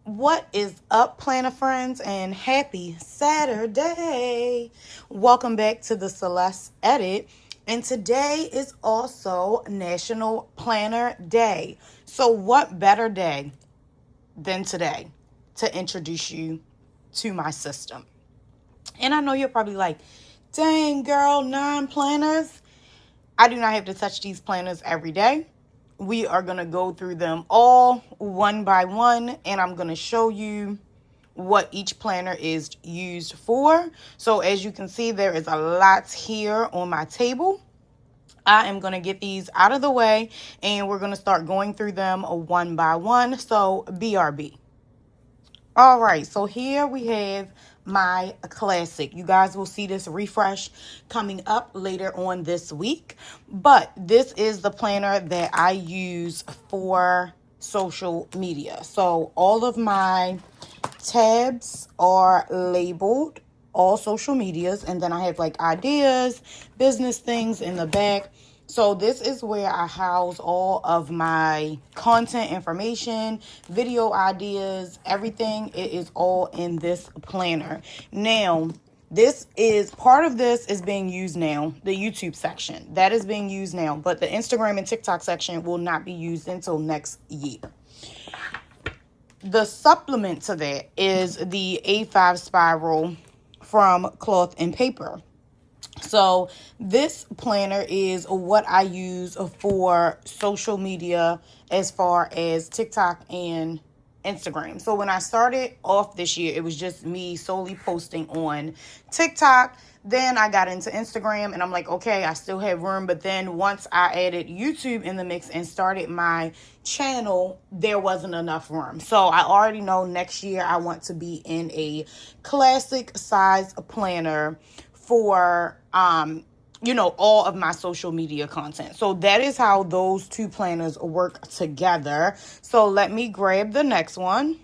What is up, planner friends, and happy Saturday? Welcome back to the Celeste Edit. And today is also National Planner Day. So, what better day than today to introduce you to my system? And I know you're probably like, dang, girl, 9 planners. I do not have to touch these planners every day. We are going to go through them all one by one, and I'm going to show you what each planner is used for. So as you can see, there is a lot here on my table. I am going to get these out of the way, and we're going to start going through them one by one. So BRB. All right, so here we have my classic. You guys will see this refresh coming up later on this week, but this is the planner that I use for social media. So all of my tabs are labeled all social medias, and then I have like ideas, business things in the back. So this is where I house all of my content information, video ideas, everything. It is all in this planner. Now, this is part of this is being used now. The YouTube section that is being used now, but the Instagram and TikTok section will not be used until next year. The supplement to that is the A5 spiral from Cloth and Paper. So this planner is what I use for social media as far as TikTok and Instagram. So when I started off this year, it was just me solely posting on TikTok. Then I got into Instagram and I'm like, okay, I still have room. But then once I added YouTube in the mix and started my channel, there wasn't enough room. So I already know next year I want to be in a classic size planner for all of my social media content. So that is how those two planners work together. So let me grab the next one.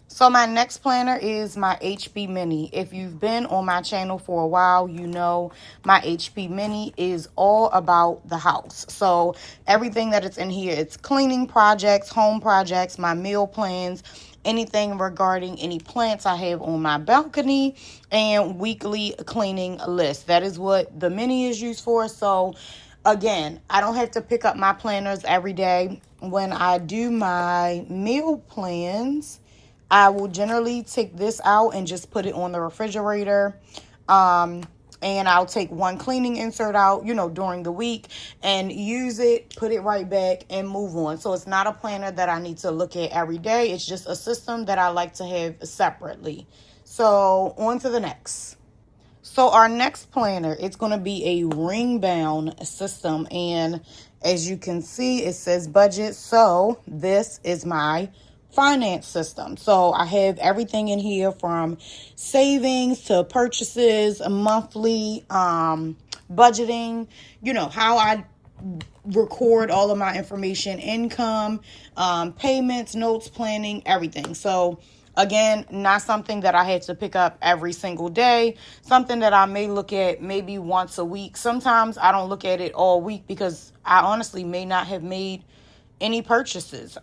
So my next planner is my HP Mini. If you've been on my channel for a while, you know my HP Mini is all about the house. So everything that is in here, it's cleaning projects, home projects, my meal plans, anything regarding any plants I have on my balcony, and weekly cleaning list. That is what the Mini is used for. So again, I don't have to pick up my planners every day. When I do my meal plans, I will generally take this out and just put it on the refrigerator. And I'll take one cleaning insert out, during the week and use it, put it right back and move on. So it's not a planner that I need to look at every day. It's just a system that I like to have separately. So on to the next. So our next planner, it's going to be a ring bound system. And as you can see, it says budget. So this is my finance system. So I have everything in here from savings to purchases, monthly, budgeting, how I record all of my information, income, payments, notes, planning, everything. So again, not something that I had to pick up every single day, something that I may look at maybe once a week. Sometimes I don't look at it all week because I honestly may not have made any purchases.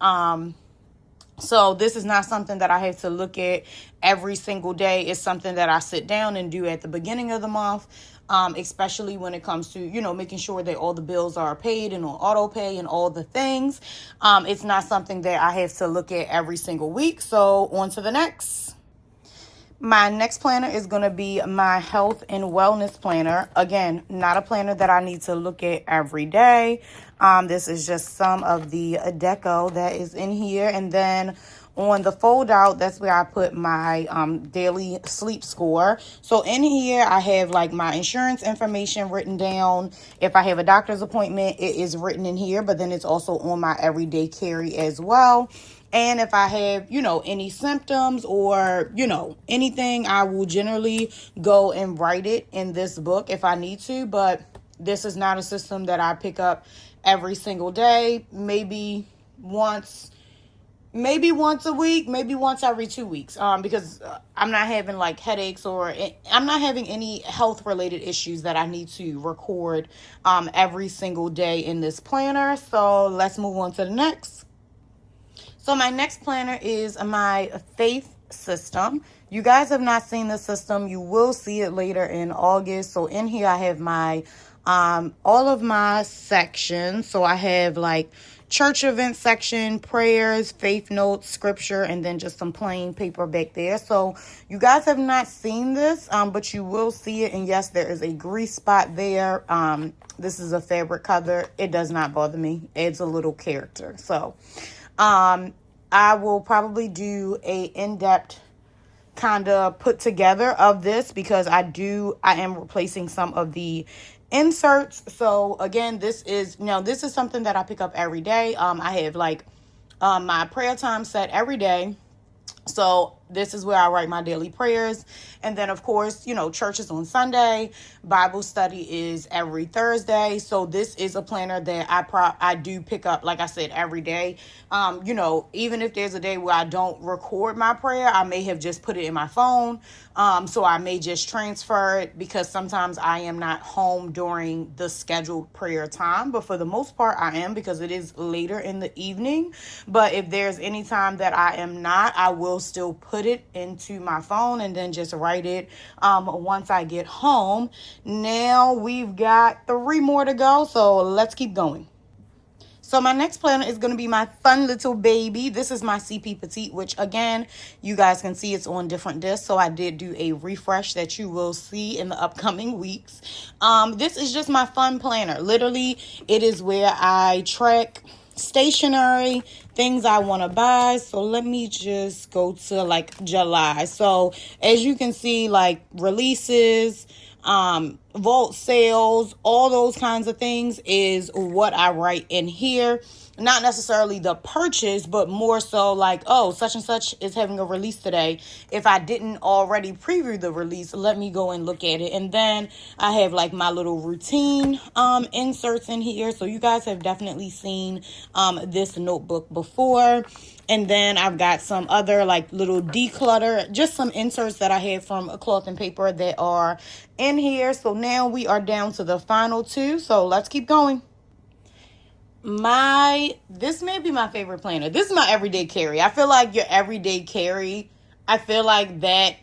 So this is not something that I have to look at every single day. It's something that I sit down and do at the beginning of the month, especially when it comes to, making sure that all the bills are paid and on auto pay and all the things. It's not something that I have to look at every single week. So on to the next. My next planner is going to be my health and wellness planner. Again, not a planner that I need to look at every day. This is just some of the deco that is in here. And then on the fold out, that's where I put my daily sleep score. So in here, I have like my insurance information written down. If I have a doctor's appointment, it is written in here, but then it's also on my everyday carry as well. And if I have, any symptoms or, anything, I will generally go and write it in this book if I need to. But this is not a system that I pick up every single day, maybe once a week, maybe once every 2 weeks, because I'm not having like headaches or I'm not having any health related issues that I need to record every single day in this planner. So let's move on to the next. So my next planner is my faith system. You guys have not seen the system. You will see it later in August. So in here I have my all of my sections. So I have like church event section, prayers, faith notes, scripture, and then just some plain paper back there. So you guys have not seen this, but you will see it. And yes, there is a grease spot there. This is a fabric cover. It does not bother me. Adds a little character. So I will probably do a in-depth kind of put together of this because I am replacing some of the inserts. So again, this is something that I pick up every day. I have like my prayer time set every day. So this is where I write my daily prayers. And then, of course, church is on Sunday. Bible study is every Thursday. So this is a planner that I do pick up, like I said, every day. Even if there's a day where I don't record my prayer, I may have just put it in my phone. So I may just transfer it because sometimes I am not home during the scheduled prayer time. But for the most part, I am because it is later in the evening. But if there's any time that I am not, I will still put it into my phone and then just write it once I get home. Now we've got 3 more to go, so let's keep going. So my next planner is going to be my fun little baby. This is my CP Petite, which again, you guys can see it's on different discs. So I did do a refresh that you will see in the upcoming weeks. This is just my fun planner. Literally, it is where I track stationery, things I want to buy. So let me just go to like July. So as you can see, like releases, vault sales, all those kinds of things is what I write in here. Not necessarily the purchase, but more so like, oh, such and such is having a release today. If I didn't already preview the release, let me go and look at it. And then I have like my little routine inserts in here. So you guys have definitely seen this notebook before. And then I've got some other like little declutter, just some inserts that I have from a cloth and paper that are in here. So now we are down to the final 2. So let's keep going. This may be my favorite planner. This is my everyday carry. I feel like your everyday carry, I feel like that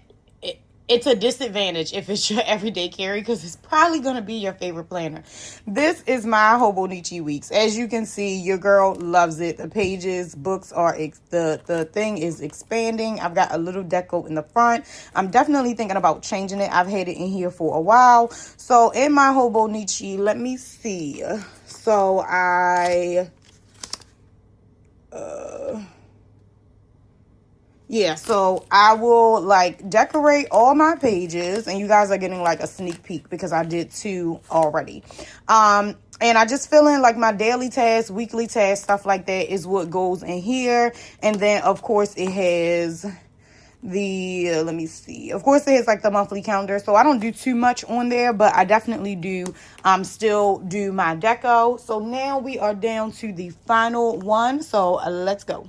it's a disadvantage if it's your everyday carry because it's probably going to be your favorite planner. This is my Hobonichi Weeks. As you can see, your girl loves it. The pages, books are, the thing is expanding. I've got a little deco in the front. I'm definitely thinking about changing it. I've had it in here for a while. So in my Hobonichi, let me see. So so I will like decorate all my pages and you guys are getting like a sneak peek because I did 2 already. And I just feel in like my daily tasks, weekly tasks, stuff like that is what goes in here. And then of course it has let me see. Of course it has like the monthly calendar. So I don't do too much on there, but I definitely do still do my deco. So now we are down to the final one. So let's go.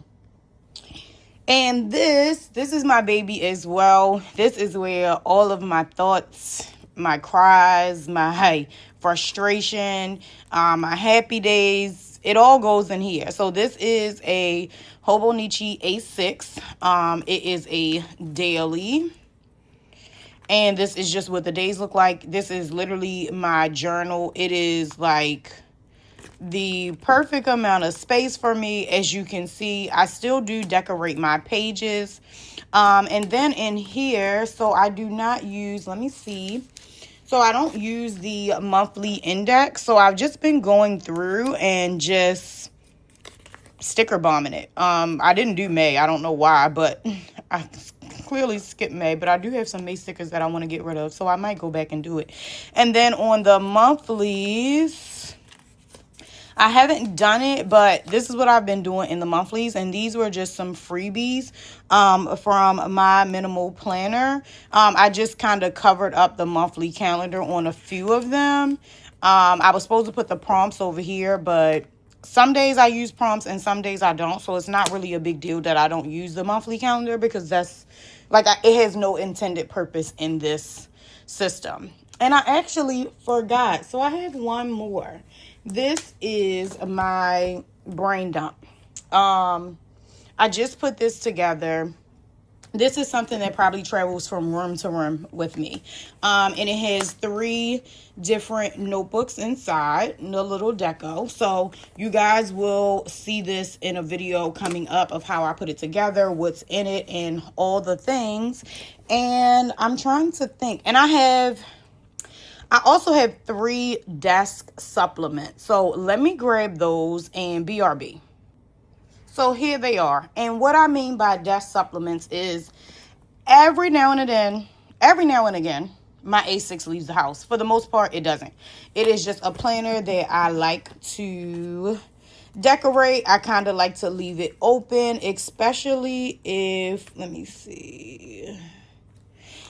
And this is my baby as well. This is where all of my thoughts, my cries, my frustration, my happy days, it all goes in here. So this is a Hobonichi A6. It is a daily. And this is just what the days look like. This is literally my journal. It is like the perfect amount of space for me. As you can see, I still do decorate my pages. And then in here, so I do not use, let me see. So I don't use the monthly index. So I've just been going through and just sticker bombing it. I didn't do May. I don't know why, but I clearly skipped May. But I do have some May stickers that I want to get rid of. So I might go back and do it. And then on the monthlies, I haven't done it, but this is what I've been doing in the monthlies. And these were just some freebies from my minimal planner. I just kind of covered up the monthly calendar on a few of them. I was supposed to put the prompts over here, but some days I use prompts and some days I don't. So it's not really a big deal that I don't use the monthly calendar because that's like it has no intended purpose in this system. And I actually forgot. So I have one more. This is my brain dump. I just put this together. This is something that probably travels from room to room with me. And it has 3 different notebooks inside, the little deco. So you guys will see this in a video coming up of how I put it together, what's in it, and all the things. And I'm trying to think. And I also have 3 desk supplements. So let me grab those and BRB. So here they are. And what I mean by desk supplements is every now and again, my A6 leaves the house. For the most part, it doesn't. It is just a planner that I like to decorate. I kind of like to leave it open, especially if, let me see,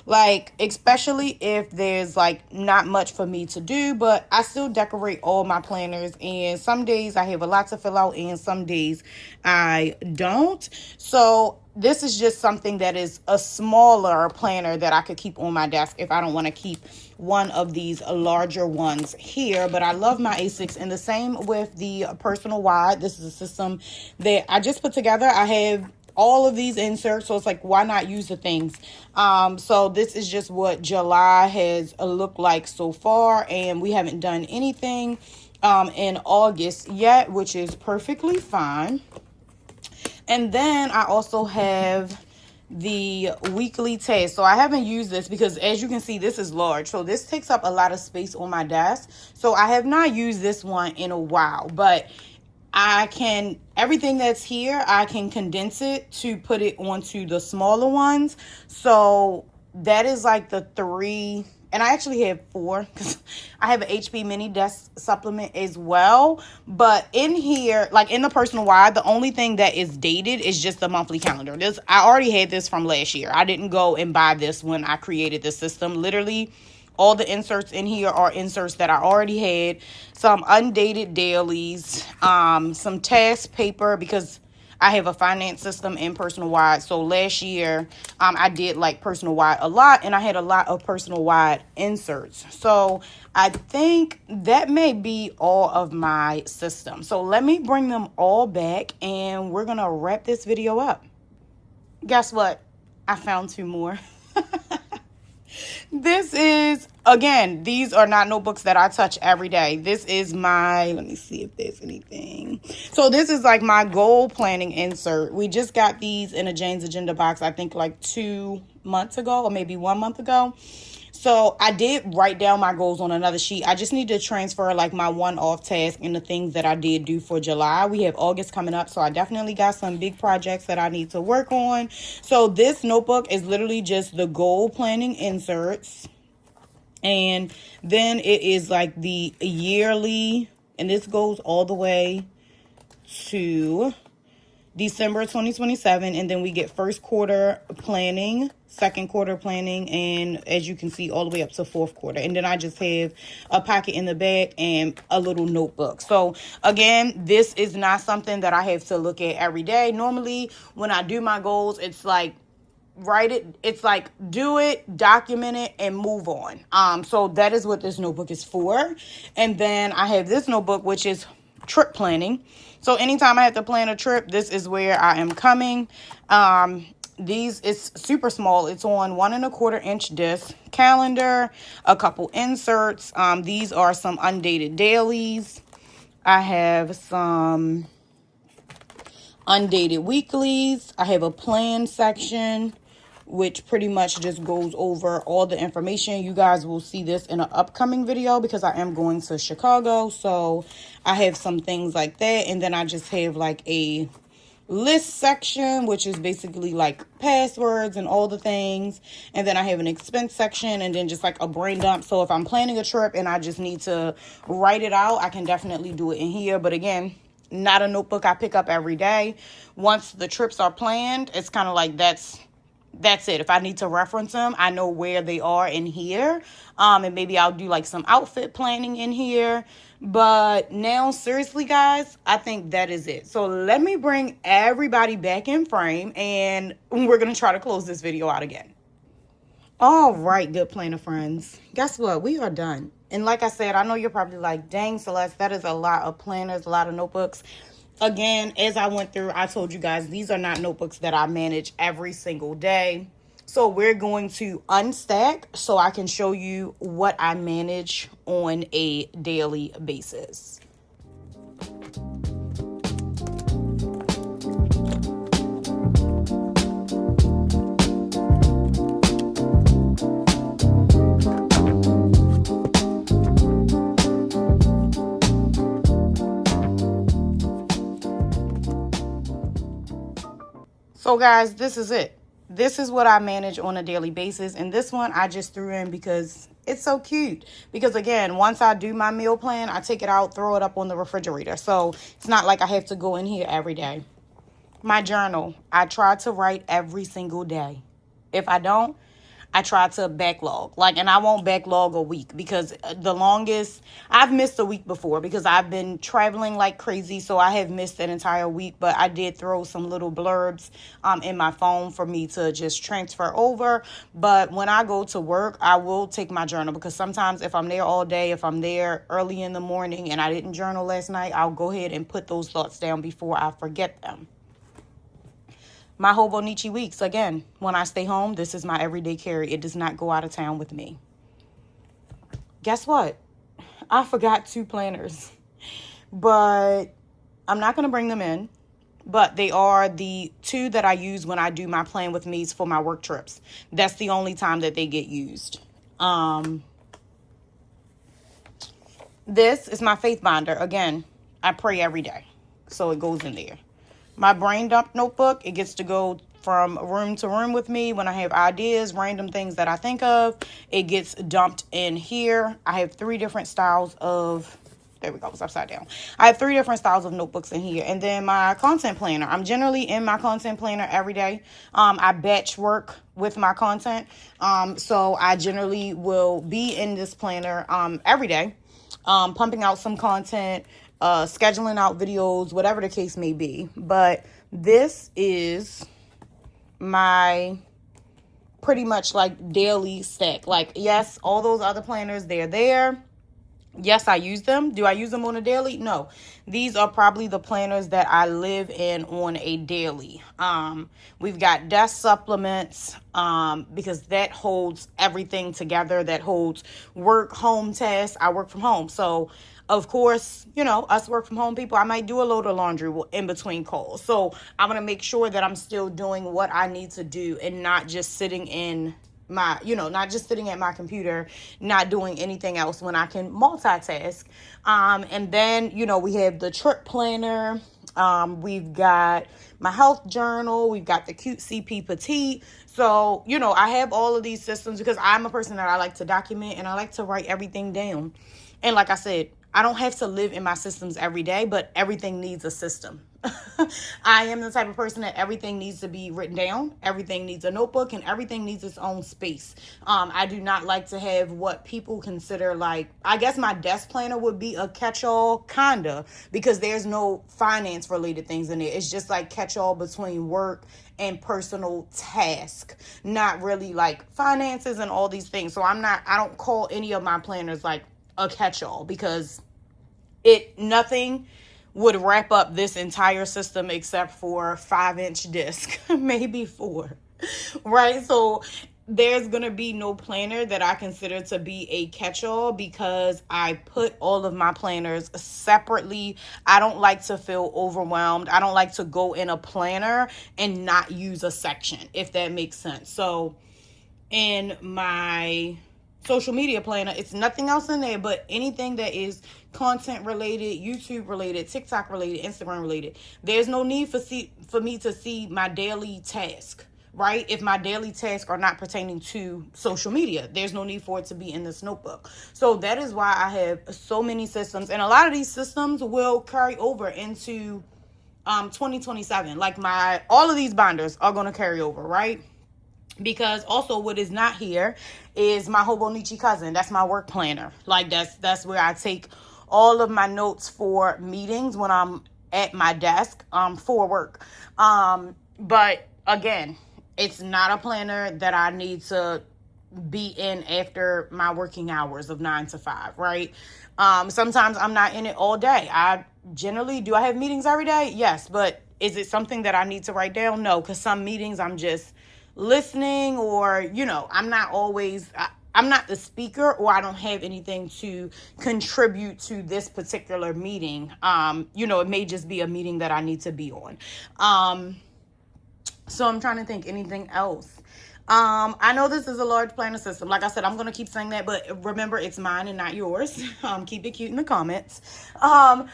like, especially if there's like not much for me to do, but I still decorate all my planners. And some days I have a lot to fill out and some days I don't. So this is just something that is a smaller planner that I could keep on my desk if I don't want to keep one of these larger ones here. But I love my A6, and the same with the personal wide. This is a system that I just put together. I have all of these inserts, so it's like, why not use the things? So this is just what July has looked like so far, and we haven't done anything in August yet, which is perfectly fine. And then I also have the weekly task. So I haven't used this because, as you can see, this is large, so this takes up a lot of space on my desk. So I have not used this one in a while, but everything that's here, I can condense it to put it onto the smaller ones. So that is like the 3, and I actually have 4 because I have an HP mini desk supplement as well. But in here, like in the personal wide, the only thing that is dated is just the monthly calendar. I already had this from last year. I didn't go and buy this when I created the system. Literally, all the inserts in here are inserts that I already had. Some undated dailies, some task paper, because I have a finance system and personal wide. So last year, I did like personal wide a lot, and I had a lot of personal wide inserts. So I think that may be all of my system. So let me bring them all back, and we're going to wrap this video up. Guess what? I found 2 more. This is, again, these are not notebooks that I touch every day. This is my, let me see if there's anything. So this is like my goal planning insert. We just got these in a Jane's Agenda box, I think like 2 months ago or maybe 1 month ago. So I did write down my goals on another sheet. I just need to transfer like my one-off task and the things that I did do for July. We have August coming up, so I definitely got some big projects that I need to work on. So this notebook is literally just the goal planning inserts. And then it is like the yearly, and this goes all the way to December 2027, and then we get first quarter planning, second quarter planning, and as you can see, all the way up to fourth quarter. And then I just have a pocket in the back and a little notebook. So again, this is not something that I have to look at every day. Normally when I do my goals, it's like it's like do it, document it, and move on. So that is what this notebook is for. And then I have this notebook, which is trip planning. So anytime I have to plan a trip, this is where I am coming. These is super small. It's on 1.25-inch disc, calendar, a couple inserts. These are some undated dailies. I have some undated weeklies. I have a plan section, which pretty much just goes over all the information. You guys will see this in an upcoming video because I am going to Chicago. So I have some things like that. And then I just have like a list section, which is basically like passwords and all the things. And then I have an expense section, and then just like a brain dump. So if I'm planning a trip and I just need to write it out, I can definitely do it in here. But again, not a notebook I pick up every day. Once the trips are planned, it's kind of like that's it. If I need to reference them, I know where they are in here. And maybe I'll do like some outfit planning in here. But now, seriously, guys, I think that is it. So let me bring everybody back in frame, and we're going to try to close this video out again. All right, good planner friends. Guess what? We are done. And like I said, I know you're probably like, dang, Celeste, that is a lot of planners, a lot of notebooks. Again, as I went through, I told you guys these are not notebooks that I manage every single day. So we're going to unstack so I can show you what I manage on a daily basis. So guys, this is it. This is what I manage on a daily basis. And this one I just threw in because it's so cute. Because again, once I do my meal plan, I take it out, throw it up on the refrigerator. So it's not like I have to go in here every day. My journal, I try to write every single day. If I don't, I try to backlog. And I won't backlog a week because the longest, I've missed a week before because I've been traveling like crazy. So I have missed an entire week, but I did throw some little blurbs in my phone for me to just transfer over. But when I go to work, I will take my journal because sometimes if I'm there all day, if I'm there early in the morning and I didn't journal last night, I'll go ahead and put those thoughts down before I forget them. My Hobonichi weeks, again, when I stay home, this is my everyday carry. It does not go out of town with me. Guess what? I forgot 2 planners, but I'm not going to bring them in. But they are the 2 that I use when I do my plan with me's for my work trips. That's the only time that they get used. This is my faith binder. Again, I pray every day, so it goes in there. My brain dump notebook, it gets to go from room to room with me when I have ideas, random things that I think of. It gets dumped in here. I have 3 different styles of, there we go, it's upside down. I have 3 different styles of notebooks in here. And then my content planner. I'm generally in my content planner every day. I batch work with my content. So I generally will be in this planner every day, pumping out some content, scheduling out videos, whatever the case may be. But this is my pretty much daily stack. Yes, all those other planners, they're there. Yes, I use them. Do I use them on a daily? No. These are probably the planners that I live in on a daily. We've got desk supplements, because that holds everything together. That holds work, home tasks. I work from home. So, of course, us work from home people, I might do a load of laundry in between calls. So I'm going to make sure that I'm still doing what I need to do and not just sitting in not just sitting at my computer, not doing anything else when I can multitask. And then, we have the trip planner. We've got my health journal. We've got the cute CP Petite. So, I have all of these systems because I'm a person that I like to document and I like to write everything down. And like I said, I don't have to live in my systems every day, but everything needs a system. I am the type of person that everything needs to be written down. Everything needs a notebook and everything needs its own space. I do not like to have what people consider I guess my desk planner would be a catch-all kinda, because there's no finance related things in it. It's just catch-all between work and personal task, not really finances and all these things. So I don't call any of my planners a catch-all because nothing would wrap up this entire system except for 5-inch disc, maybe 4, right? So there's going to be no planner that I consider to be a catch-all because I put all of my planners separately. I don't like to feel overwhelmed. I don't like to go in a planner and not use a section, if that makes sense. So in my social media planner, it's nothing else in there but anything that is content related, YouTube related, TikTok related, Instagram related. There's no need for me to see my daily task, right? If my daily tasks are not pertaining to social media, there's no need for it to be in this notebook. So that is why I have so many systems, and a lot of these systems will carry over into 2027. All of these binders are going to carry over, right? Because also what is not here is my Hobonichi cousin. That's my work planner. That's where I take all of my notes for meetings when I'm at my desk for work. But again, it's not a planner that I need to be in after my working hours of 9 to 5, right? Sometimes I'm not in it all day. I generally, do I have meetings every day? Yes, but is it something that I need to write down? No, because some meetings I'm just listening, or I'm not always. I'm not the speaker, or I don't have anything to contribute to this particular meeting. It may just be a meeting that I need to be on. So I'm trying to think anything else. I know this is a large planner system. Like I said, I'm going to keep saying that, but remember, it's mine and not yours. Keep it cute in the comments. But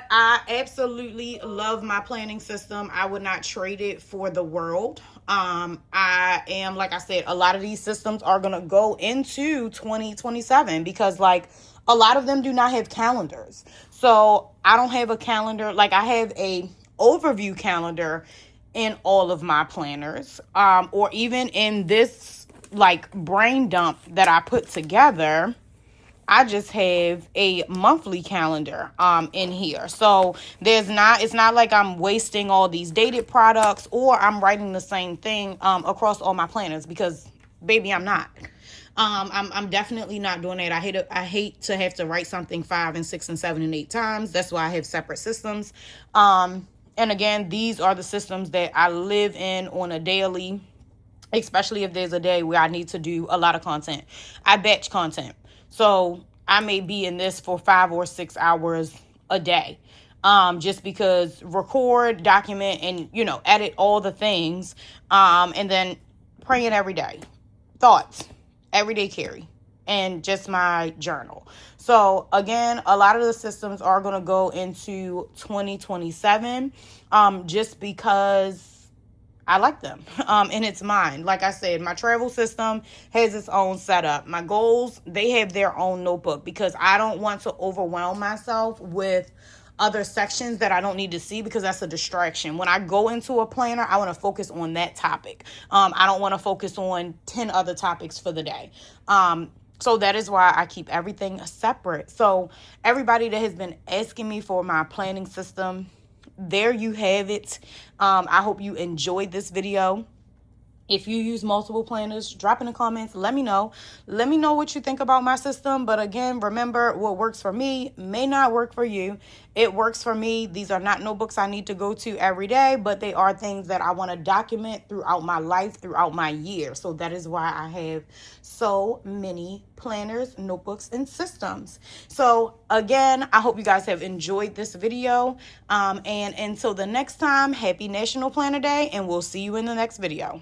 I absolutely love my planning system. I would not trade it for the world. I am, like I said, a lot of these systems are going to go into 2027 because, like, a lot of them do not have calendars. So I don't have a calendar. Like, I have a overview calendar in all of my planners, or even in this like brain dump that I put together. I just have a monthly calendar in here. So it's not like I'm wasting all these dated products, or I'm writing the same thing across all my planners, because baby, I'm not. I'm definitely not doing that. I hate to have to write something 5 and 6 and 7 and 8 times. That's why I have separate systems. And again, these are the systems that I live in on a daily, especially if there's a day where I need to do a lot of content. I batch content. So I may be in this for 5 or 6 hours a day. Just because record, document, and, edit all the things. And then praying every day. Thoughts, everyday carry, and just my journal. So again, a lot of the systems are going to go into 2027, just because I like them. And it's mine. Like I said, my travel system has its own setup. My goals, they have their own notebook, because I don't want to overwhelm myself with other sections that I don't need to see, because that's a distraction. When I go into a planner, I want to focus on that topic. I don't want to focus on 10 other topics for the day. So that is why I keep everything separate. So everybody that has been asking me for my planning system, there you have it. I hope you enjoyed this video. If you use multiple planners, drop in the comments. Let me know. Let me know what you think about my system. But again, remember, what works for me may not work for you. It works for me. These are not notebooks I need to go to every day, but they are things that I want to document throughout my life, throughout my year. So that is why I have so many planners, notebooks, and systems. So again, I hope you guys have enjoyed this video. And until the next time, happy National Planner Day, and we'll see you in the next video.